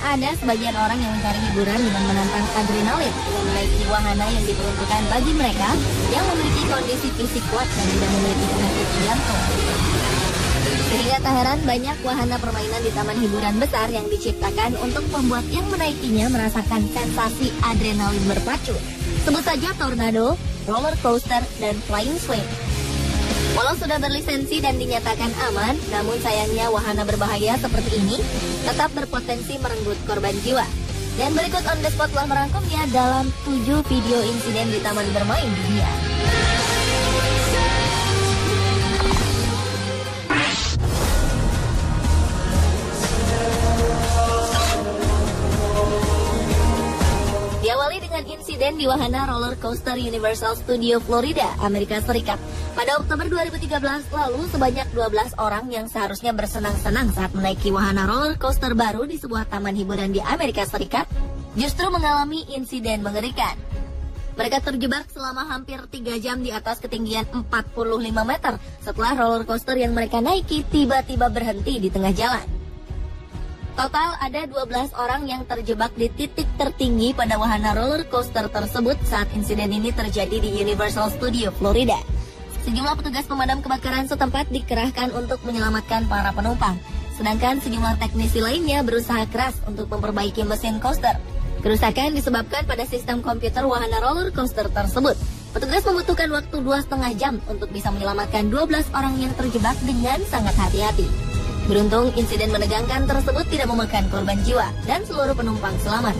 Ada sebagian orang yang mencari hiburan dengan menantang adrenalin dengan menaiki wahana yang diperuntukkan bagi mereka yang memiliki kondisi fisik kuat dan tidak memiliki penyakit jantung. Sehingga tak heran banyak wahana permainan di taman hiburan besar yang diciptakan untuk membuat yang menaikinya merasakan sensasi adrenalin berpacu. Sebut saja tornado, roller coaster, dan flying swing. Walau sudah berlisensi dan dinyatakan aman, namun sayangnya wahana berbahaya seperti ini tetap berpotensi merenggut korban jiwa. Dan berikut On The Spot telah merangkumnya dalam 7 video insiden di taman bermain dunia. Diawali dengan insiden di wahana roller coaster Universal Studio Florida, Amerika Serikat. Pada Oktober 2013 lalu, sebanyak 12 orang yang seharusnya bersenang-senang saat menaiki wahana roller coaster baru di sebuah taman hiburan di Amerika Serikat, justru mengalami insiden mengerikan. Mereka terjebak selama hampir 3 jam di atas ketinggian 45 meter setelah roller coaster yang mereka naiki tiba-tiba berhenti di tengah jalan. Total ada 12 orang yang terjebak di titik tertinggi pada wahana roller coaster tersebut saat insiden ini terjadi di Universal Studio Florida. Sejumlah petugas pemadam kebakaran setempat dikerahkan untuk menyelamatkan para penumpang, sedangkan sejumlah teknisi lainnya berusaha keras untuk memperbaiki mesin coaster. Kerusakan disebabkan pada sistem komputer wahana roller coaster tersebut. Petugas membutuhkan waktu 2,5 jam untuk bisa menyelamatkan 12 orang yang terjebak dengan sangat hati-hati. Beruntung, insiden menegangkan tersebut tidak memakan korban jiwa dan seluruh penumpang selamat.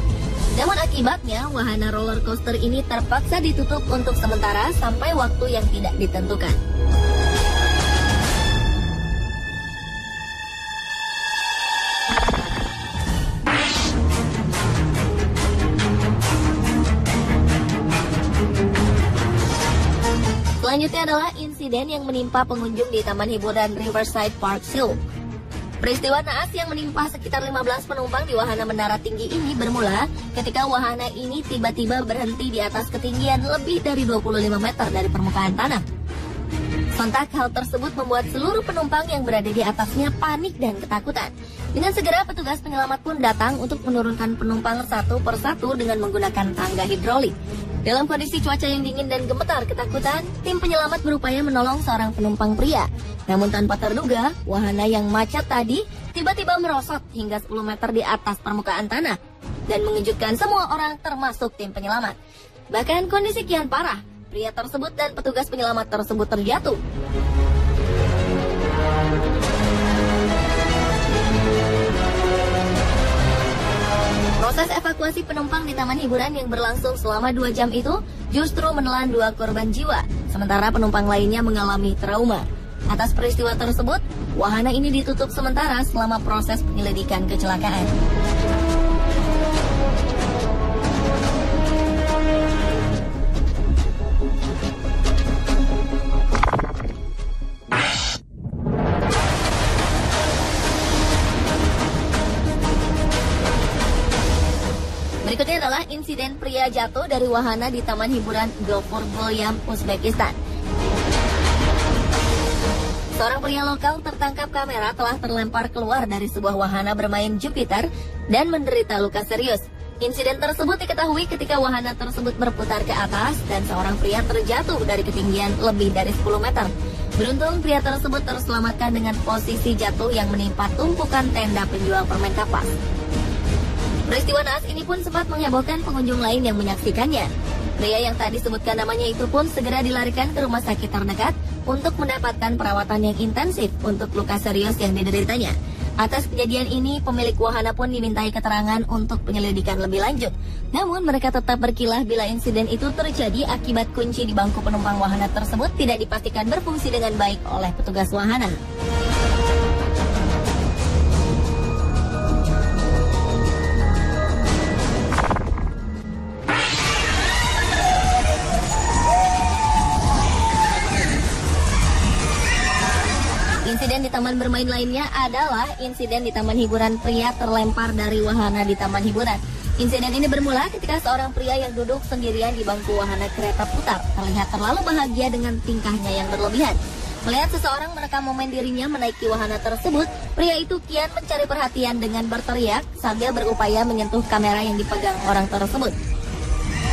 Namun akibatnya, wahana roller coaster ini terpaksa ditutup untuk sementara sampai waktu yang tidak ditentukan. Selanjutnya adalah insiden yang menimpa pengunjung di Taman Hiburan Riverside Park Zoo. Peristiwa naas yang menimpa sekitar 15 penumpang di wahana menara tinggi ini bermula ketika wahana ini tiba-tiba berhenti di atas ketinggian lebih dari 25 meter dari permukaan tanah. Sontak hal tersebut membuat seluruh penumpang yang berada di atasnya panik dan ketakutan. Dengan segera petugas penyelamat pun datang untuk menurunkan penumpang satu persatu dengan menggunakan tangga hidrolik. Dalam kondisi cuaca yang dingin dan gemetar ketakutan, tim penyelamat berupaya menolong seorang penumpang pria. Namun tanpa terduga, wahana yang macet tadi tiba-tiba merosot hingga 10 meter di atas permukaan tanah dan mengejutkan semua orang termasuk tim penyelamat. Bahkan kondisi kian parah, pria tersebut dan petugas penyelamat tersebut terjatuh. Proses evakuasi penumpang di taman hiburan yang berlangsung selama 2 jam itu justru menelan 2 korban jiwa, sementara penumpang lainnya mengalami trauma. Atas peristiwa tersebut, wahana ini ditutup sementara selama proses penyelidikan kecelakaan. Berikutnya adalah insiden pria jatuh dari wahana di Taman Hiburan Gopur Bolyam, Uzbekistan. Seorang pria lokal tertangkap kamera telah terlempar keluar dari sebuah wahana bermain Jupiter dan menderita luka serius. Insiden tersebut diketahui ketika wahana tersebut berputar ke atas dan seorang pria terjatuh dari ketinggian lebih dari 10 meter. Beruntung pria tersebut terselamatkan dengan posisi jatuh yang menimpa tumpukan tenda penjual permen kapas. Peristiwa naas ini pun sempat menghebohkan pengunjung lain yang menyaksikannya. Pria yang tadi disebutkan namanya itu pun segera dilarikan ke rumah sakit terdekat untuk mendapatkan perawatan yang intensif untuk luka serius yang dideritanya. Atas kejadian ini, pemilik wahana pun dimintai keterangan untuk penyelidikan lebih lanjut. Namun mereka tetap berkilah bila insiden itu terjadi akibat kunci di bangku penumpang wahana tersebut tidak dipastikan berfungsi dengan baik oleh petugas wahana. Insiden di taman bermain lainnya adalah insiden di taman hiburan pria terlempar dari wahana di taman hiburan. Insiden ini bermula ketika seorang pria yang duduk sendirian di bangku wahana kereta putar terlihat terlalu bahagia dengan tingkahnya yang berlebihan. Melihat seseorang merekam momen dirinya menaiki wahana tersebut, pria itu kian mencari perhatian dengan berteriak sambil berupaya menyentuh kamera yang dipegang orang tersebut.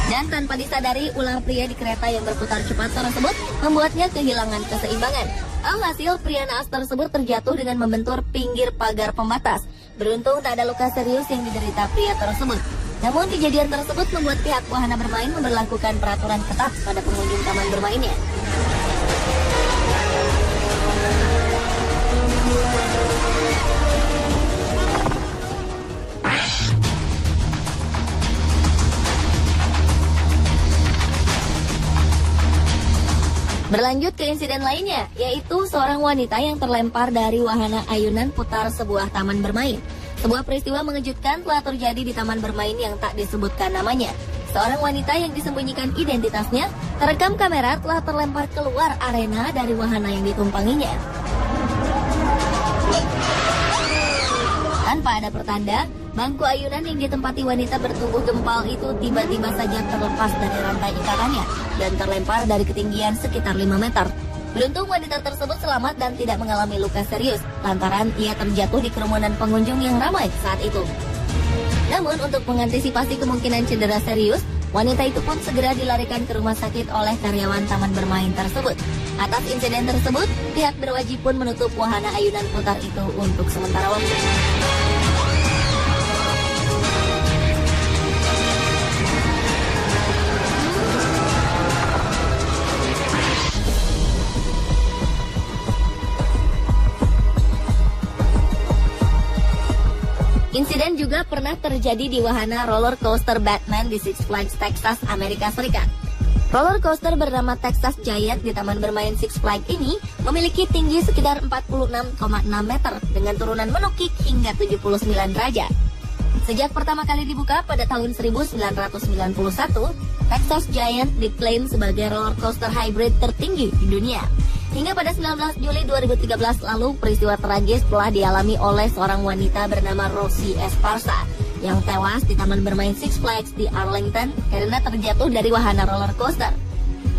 Dan tanpa disadari, ulah pria di kereta yang berputar cepat tersebut membuatnya kehilangan keseimbangan. Alhasil, pria naas tersebut terjatuh dengan membentur pinggir pagar pembatas. Beruntung tak ada luka serius yang diderita pria tersebut. Namun kejadian tersebut membuat pihak wahana bermain memberlakukan peraturan ketat pada pengunjung taman bermainnya. Berlanjut ke insiden lainnya, yaitu seorang wanita yang terlempar dari wahana ayunan putar sebuah taman bermain. Sebuah peristiwa mengejutkan telah terjadi di taman bermain yang tak disebutkan namanya. Seorang wanita yang disembunyikan identitasnya terekam kamera telah terlempar keluar arena dari wahana yang ditumpanginya. Tanpa ada pertanda, bangku ayunan yang ditempati wanita bertubuh gempal itu tiba-tiba saja terlepas dari rantai ikatannya dan terlempar dari ketinggian sekitar 5 meter. Beruntung wanita tersebut selamat dan tidak mengalami luka serius, lantaran ia terjatuh di kerumunan pengunjung yang ramai saat itu. Namun untuk mengantisipasi kemungkinan cedera serius, wanita itu pun segera dilarikan ke rumah sakit oleh karyawan taman bermain tersebut. Atas insiden tersebut, pihak berwajib pun menutup wahana ayunan putar itu untuk sementara waktu. Insiden juga pernah terjadi di wahana roller coaster Batman di Six Flags Texas, Amerika Serikat. Roller coaster bernama Texas Giant di taman bermain Six Flags ini memiliki tinggi sekitar 46,6 meter dengan turunan menukik hingga 79 derajat. Sejak pertama kali dibuka pada tahun 1991, Texas Giant diklaim sebagai roller coaster hybrid tertinggi di dunia. Hingga pada 19 Juli 2013 lalu, peristiwa tragis telah dialami oleh seorang wanita bernama Rosie Esparza yang tewas di taman bermain Six Flags di Arlington karena terjatuh dari wahana roller coaster.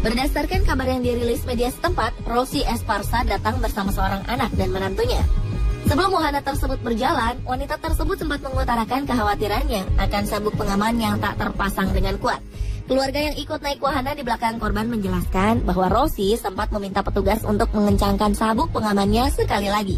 Berdasarkan kabar yang dirilis media setempat, Rosie Esparza datang bersama seorang anak dan menantunya. Sebelum wahana tersebut berjalan, wanita tersebut sempat mengutarakan kekhawatirannya akan sabuk pengaman yang tak terpasang dengan kuat. Keluarga yang ikut naik wahana di belakang korban menjelaskan bahwa Rosie sempat meminta petugas untuk mengencangkan sabuk pengamannya sekali lagi.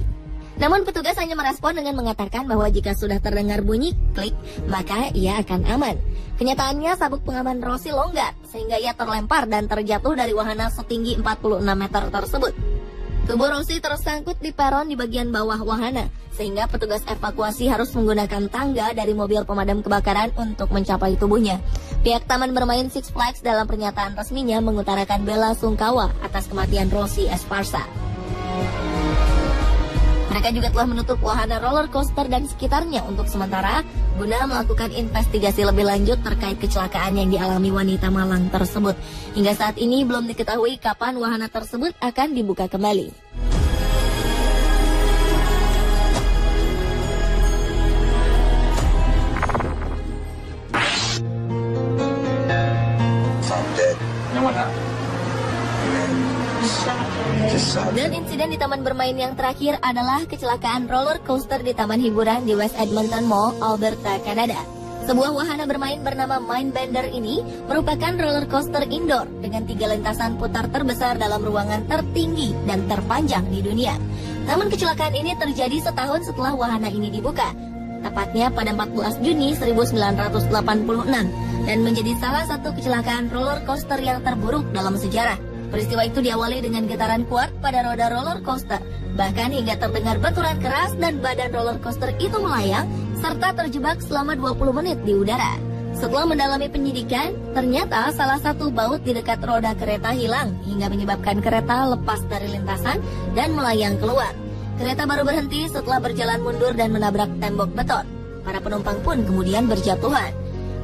Namun petugas hanya merespon dengan mengatakan bahwa jika sudah terdengar bunyi klik, maka ia akan aman. Kenyataannya sabuk pengaman Rosie longgar, sehingga ia terlempar dan terjatuh dari wahana setinggi 46 meter tersebut. Tubuh Rosie tersangkut di peron di bagian bawah wahana, sehingga petugas evakuasi harus menggunakan tangga dari mobil pemadam kebakaran untuk mencapai tubuhnya. Pihak Taman Bermain Six Flags dalam pernyataan resminya mengutarakan bela sungkawa atas kematian Rosie Esparza. Mereka juga telah menutup wahana roller coaster dan sekitarnya untuk sementara guna melakukan investigasi lebih lanjut terkait kecelakaan yang dialami wanita malang tersebut. Hingga saat ini belum diketahui kapan wahana tersebut akan dibuka kembali. Dan insiden di taman bermain yang terakhir adalah kecelakaan roller coaster di taman hiburan di West Edmonton Mall, Alberta, Kanada. Sebuah wahana bermain bernama Mindbender ini merupakan roller coaster indoor dengan 3 lintasan putar terbesar dalam ruangan tertinggi dan terpanjang di dunia. Namun kecelakaan ini terjadi setahun setelah wahana ini dibuka, tepatnya pada 14 Juni 1986, dan menjadi salah satu kecelakaan roller coaster yang terburuk dalam sejarah. Peristiwa itu diawali dengan getaran kuat pada roda roller coaster, bahkan hingga terdengar benturan keras dan badan roller coaster itu melayang serta terjebak selama 20 menit di udara. Setelah mendalami penyidikan, ternyata salah satu baut di dekat roda kereta hilang hingga menyebabkan kereta lepas dari lintasan dan melayang keluar. Kereta baru berhenti setelah berjalan mundur dan menabrak tembok beton. Para penumpang pun kemudian berjatuhan.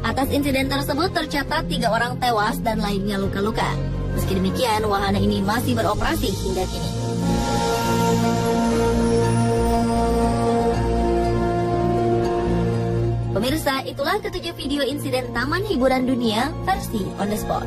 Atas insiden tersebut tercatat 3 orang tewas dan lainnya luka-luka. Meski demikian, wahana ini masih beroperasi hingga kini. Pemirsa, itulah ketujuh video insiden taman hiburan dunia versi on the spot.